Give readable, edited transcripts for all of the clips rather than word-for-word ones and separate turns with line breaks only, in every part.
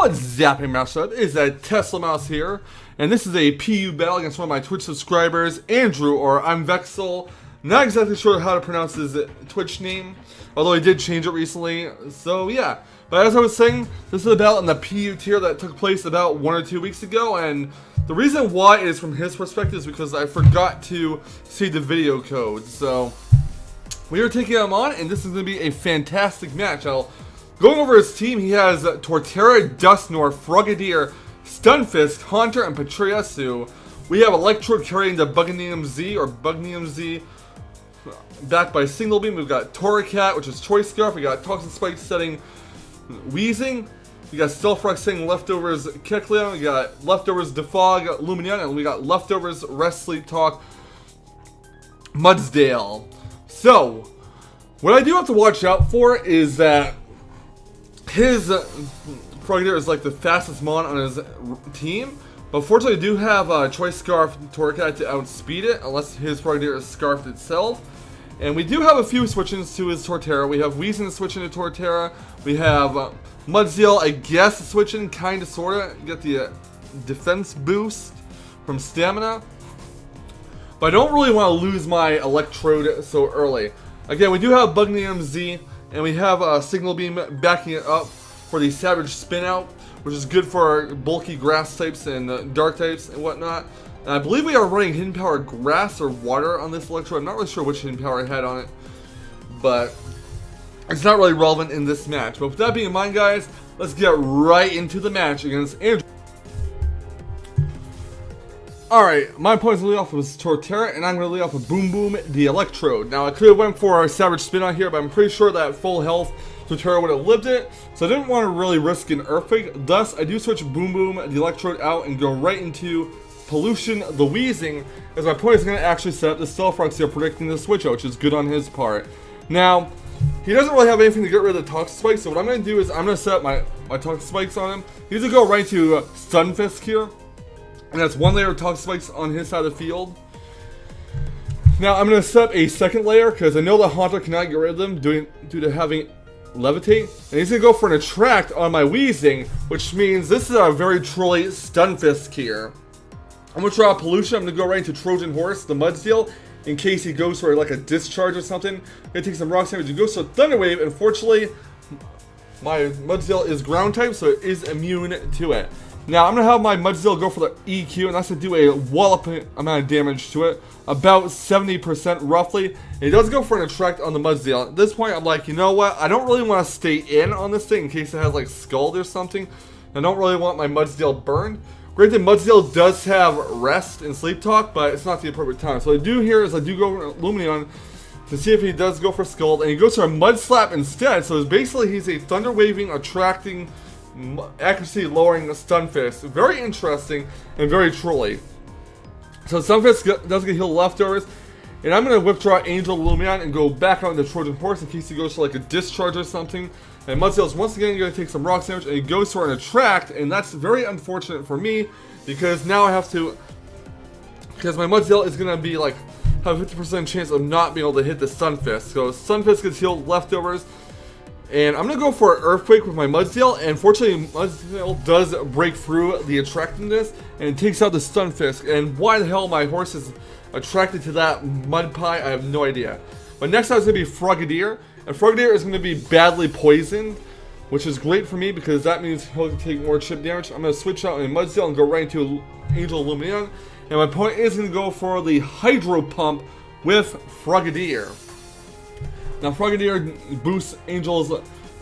What's zapping mouse up? Is a Tesla Mouse here, and this is a PU battle against one of my Twitch subscribers, Andrew, or I'm Vexel. Not exactly sure how to pronounce his Twitch name, although he did change it recently, so yeah. But as I was saying, this is a battle in the PU tier that took place about 1 or 2 weeks ago, and the reason why it is from his perspective is because I forgot to see the video code. So we are taking him on, and this is going to be a fantastic match. Going over his team, he has Torterra, Dustnor, Frogadier, Stunfisk, Haunter, and Patriasu. We have Electrode carrying the Bugnium Z, or Bugnium Z, backed by Single Beam. We've got Torracat, which is Choice Scarf. We got Toxic Spike setting Wheezing. We got Stealth Rock setting Leftovers Kecleon. We got Leftovers Defog Luminion. And we got Leftovers Rest Sleep Talk Mudsdale. So, what I do have to watch out for is that his Frogadier is like the fastest mon on his team, but fortunately I do have Choice Scarf Torracat to outspeed it, unless his Frogadier is scarfed itself. And we do have a few switch-ins to his Torterra. We have Weezing to switch into Torterra. We have Mudsdale, I guess, switch-in, kinda, sorta. Get the defense boost from Stamina. But I don't really want to lose my Electrode so early. Again, we do have Bugnium Z, and we have Signal Beam backing it up for the Savage Spin Out, which is good for our bulky grass types and dark types and whatnot. And I believe we are running Hidden Power Grass or Water on this Electrode. I'm not really sure which Hidden Power I had on it, but it's not really relevant in this match. But with that being in mind, guys, let's get right into the match against Andrew. Alright, my opponent's lead off was Torterra, and I'm going to lead off with Boom Boom, the Electrode. Now, I could have went for a Savage Spin out here, but I'm pretty sure that full health Torterra would have lived it, so I didn't want to really risk an Earthquake. Thus, I do switch Boom Boom, the Electrode out, and go right into Pollution, the Wheezing, as my opponent is going to actually set up the Stealth Rocks here, predicting the switch out, which is good on his part. Now, he doesn't really have anything to get rid of the Toxic Spikes, so what I'm going to do is I'm going to set up my Toxic Spikes on him. He's going to go right to Stunfisk here. And that's one layer of Toxic Spikes on his side of the field. Now I'm going to set up a second layer because I know the Haunter cannot get rid of them due to having Levitate. And he's going to go for an Attract on my Wheezing, which means this is a very trolly Stunfisk here. I'm going to try Pollution. I'm going to go right into Trojan Horse, the Mudsdale, in case he goes for like a Discharge or something. I'm going to take some Rock damage and go for Thunder Wave. Unfortunately, my Mudsdale is ground type, so it is immune to it. Now, I'm going to have my Mudsdale go for the EQ, and that's going to do a walloping amount of damage to it, about 70% roughly. And he does go for an Attract on the Mudsdale. At this point, I'm like, you know what? I don't really want to stay in on this thing in case it has like Scald or something. I don't really want my Mudsdale burned. Granted, Mudsdale does have Rest and Sleep Talk, but it's not the appropriate time. So what I do here is I do go for Luminion to see if he does go for Scald, and he goes for a Mud Slap instead. So it's basically he's a Thunder Waving, Attracting, accuracy lowering Stunfisk. Very interesting and very trolly. So Stunfisk does get healed Leftovers, and I'm going to withdraw Angel Lumion and go back on the Trojan Horse in case he goes for like a Discharge or something. And Mudsdale is once again going to take some Rock damage, and he goes for an Attract, and that's very unfortunate for me because now I have to, because my Mudsdale is going to be like have a 50% chance of not being able to hit the Stunfisk. So Stunfisk gets healed Leftovers. And I'm going to go for an Earthquake with my Mudsdale, and fortunately Mudsdale does break through the attractiveness and takes out the Stunfisk. And why the hell my horse is attracted to that Mud Pie, I have no idea. But next up is going to be Frogadier, and Frogadier is going to be badly poisoned, which is great for me because that means he'll take more chip damage. I'm going to switch out my Mudsdale and go right into Angel Lumion, and my opponent is going to go for the Hydro Pump with Frogadier. Now Frogadier boosts Angel's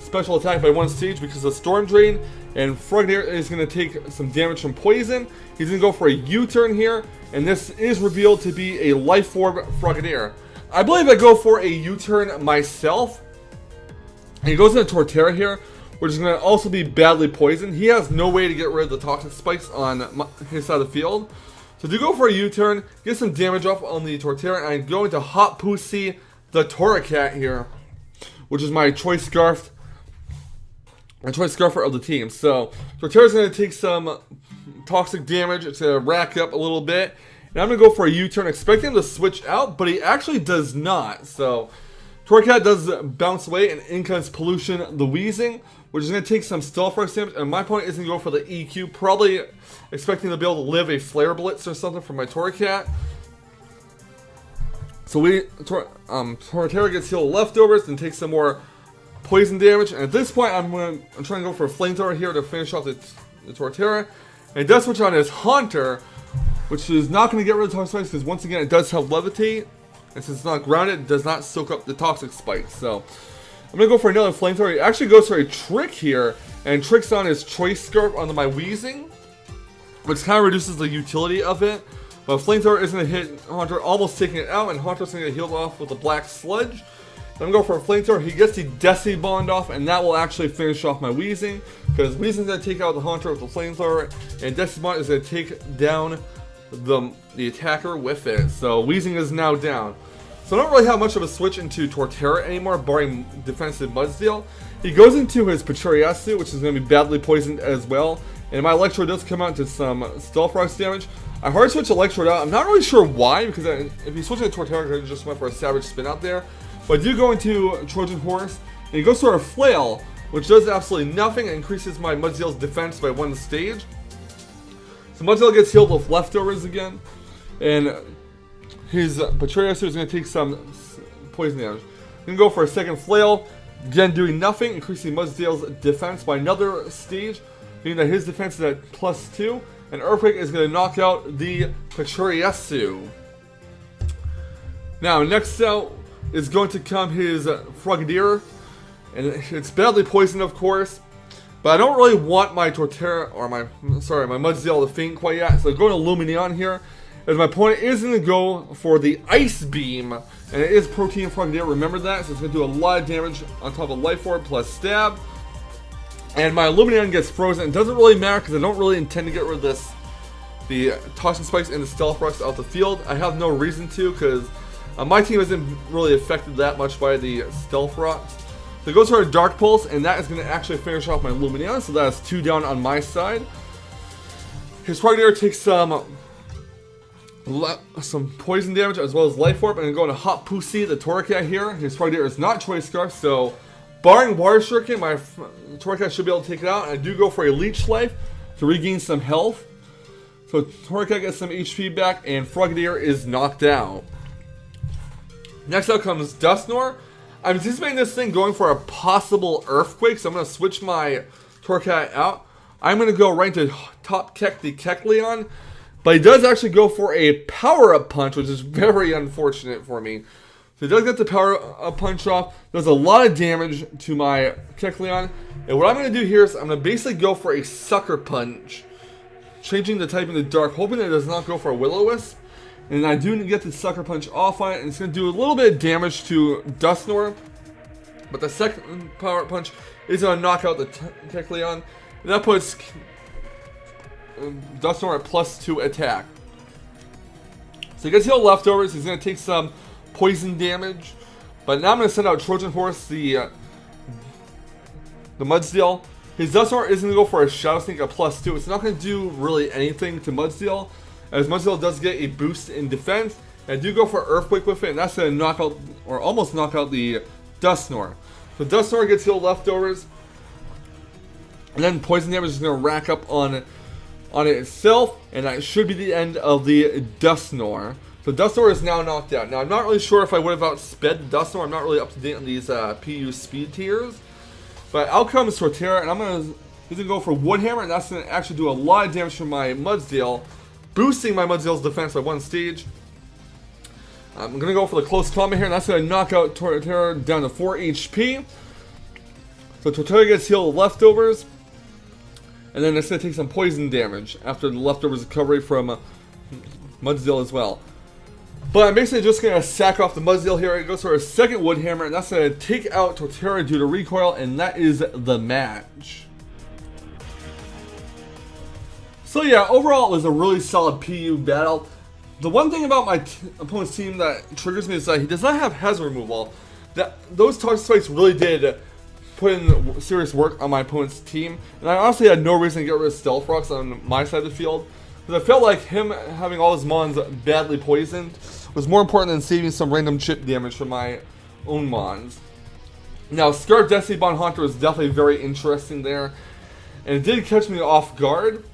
special attack by 1 stage because of Storm Drain, and Frogadier is going to take some damage from Poison. He's going to go for a U-turn here, and this is revealed to be a Life Orb Frogadier. I believe I go for a U-turn myself, and he goes into Torterra here, which is going to also be badly poisoned. He has no way to get rid of the Toxic Spikes on his side of the field. So do go for a U-turn, get some damage off on the Torterra, and I go into Hot Pussy, the Torracat here, which is my choice scarfer of the team. So Torterra's going to take some toxic damage. It's going to rack up a little bit, and I'm going to go for a U-turn, expecting him to switch out, but he actually does not. So Torracat does bounce away, and in comes Pollution, the Wheezing. which is going to take some stealth rush damage, and my opponent is going to go for the EQ, probably expecting to be able to live a Flare Blitz or something from my Torracat. So Torterra gets healed leftovers and takes some more poison damage, and at this point I'm trying to go for a Flamethrower here to finish off the Torterra, and it does switch on his Haunter, which is not going to get rid of the Toxic Spikes because once again it does have Levitate, and since it's not grounded, it does not soak up the Toxic Spikes. So I'm going to go for another Flamethrower. He actually goes for a Trick here, and tricks on his Choice Scarf onto my Weezing, which kind of reduces the utility of it. But Flamethrower is going to hit Haunter, almost taking it out, and Haunter's going to get healed off with a Black Sludge. Then I'm going for a Flamethrower. He gets the Desi Bond off, and that will actually finish off my Weezing, because Weezing's going to take out the Haunter with the Flamethrower, and Desi Bond is going to take down the attacker with it. So Weezing is now down. So I don't really have much of a switch into Torterra anymore, barring defensive Mudsdale. He goes into his Pachiriasu, which is going to be badly poisoned as well, and my Electrode does come out to some Stealth Rocks damage. I hard switch Electrode out. I'm not really sure why, because if you switch to Torterra, I just went for a Savage Spin out there. But I do go into Trojan Horse, and he goes for a Flail, which does absolutely nothing and increases my Mudsdale's defense by 1 stage. So Mudsdale gets healed with leftovers again, and his Pachiriasu is going to take some poison damage. Going to go for a second Flail, again doing nothing, increasing Mudsdale's defense by another stage, meaning that his defense is at +2, and Earthquake is going to knock out the Pachiriasu. Now, next out is going to come his Frogadier, and it's badly poisoned, of course, but I don't really want my Torterra, or my Mudsdale to faint quite yet, so I'm going to Lumineon here, as my opponent is going to go for the Ice Beam, and it is Protein Frogadier, remember that, so it's going to do a lot of damage on top of Life Orb plus Stab, and my Lumineon gets frozen. It doesn't really matter, because I don't really intend to get rid of the Toxic Spikes and the Stealth Rocks out the field. I have no reason to, because my team isn't really affected that much by the Stealth Rocks. So it goes for a Dark Pulse, and that is going to actually finish off my Lumineon, so that is 2 down on my side. His Frogadier takes some poison damage as well as Life Orb, and I'm going to Hot Pussy the Torracat here. His Frogadier is not Choice Scarf, so barring Water Shuriken, my Torracat should be able to take it out, and I do go for a Leech Life to regain some health. So Torracat gets some HP back, and Frogadier is knocked out. Next out comes Dusknoir. I'm anticipating this thing going for a possible Earthquake, so I'm going to switch my Torracat out. I'm going to go right into Top Keck the Kecleon, but he does actually go for a Power-Up Punch, which is very unfortunate for me. So he does get the Power-Up Punch off, does a lot of damage to my Kecleon, and what I'm going to do here is I'm going to basically go for a Sucker Punch, changing the type into Dark, hoping that it does not go for a Will-O-Wisp. And I do get the Sucker Punch off on it, and it's going to do a little bit of damage to Dusknoir. But the second Power Punch is going to knock out the Kecleon, and that puts Dusknoir at +2 attack. So he gets healed leftovers, he's going to take some poison damage. But now I'm going to send out Trojan Horse, the Mudsdale. His Dusknoir is going to go for a Shadow Sneak at +2. It's not going to do really anything to Mudsdale, as Mudsdale does get a boost in defense. And I do go for Earthquake with it, and that's going to knock out, or almost knock out, the Dusknoir. So Dusknoir gets healed leftovers, and then poison damage is going to rack up on it itself, and that should be the end of the Dusknoir. So Dusknoir is now knocked out. Now I'm not really sure if I would have outsped the Dusknoir. I'm not really up to date on these PU speed tiers. But out comes Torterra, and he's going to go for Wood Hammer, and that's going to actually do a lot of damage to my Mudsdale, boosting my Mudsdale's defense by 1 stage. I'm going to go for the Close Combat here, and that's going to knock out Torterra down to 4 HP. So Torterra gets healed leftovers, and then it's going to take some poison damage after the leftovers recovery from Mudsdale as well. But I'm basically just going to sack off the Mudsdale here. It goes for a second Wood Hammer, and that's going to take out Torterra due to recoil, and that is the match. So yeah, overall it was a really solid PU battle. The one thing about my opponent's team that triggers me is that he does not have Hazard Removal. Those Toxic Spikes really did put in serious work on my opponent's team, and I honestly had no reason to get rid of Stealth Rocks on my side of the field, because I felt like him having all his Mons badly poisoned was more important than saving some random chip damage from my own Mons. Now, Scarf Destiny Bond Haunter was definitely very interesting there, and it did catch me off guard.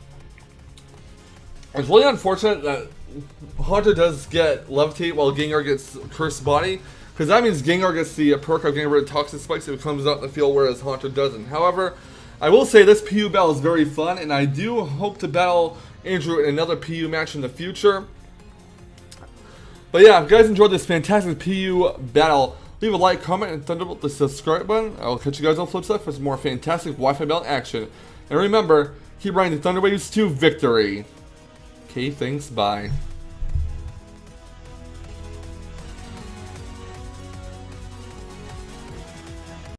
It's really unfortunate that Haunter does get Levitate while Gengar gets Cursed Body, because that means Gengar gets the perk of getting rid of Toxic Spikes if it comes out in the field, whereas Haunter doesn't. However, I will say this PU battle is very fun, and I do hope to battle Andrew in another PU match in the future. But yeah, if you guys enjoyed this fantastic PU battle, leave a like, comment, and thunderbolt the subscribe button. I will catch you guys on the flip side for some more fantastic Wi-Fi battle action. And remember, keep riding the Thunder Waves to victory. Okay, thanks, bye.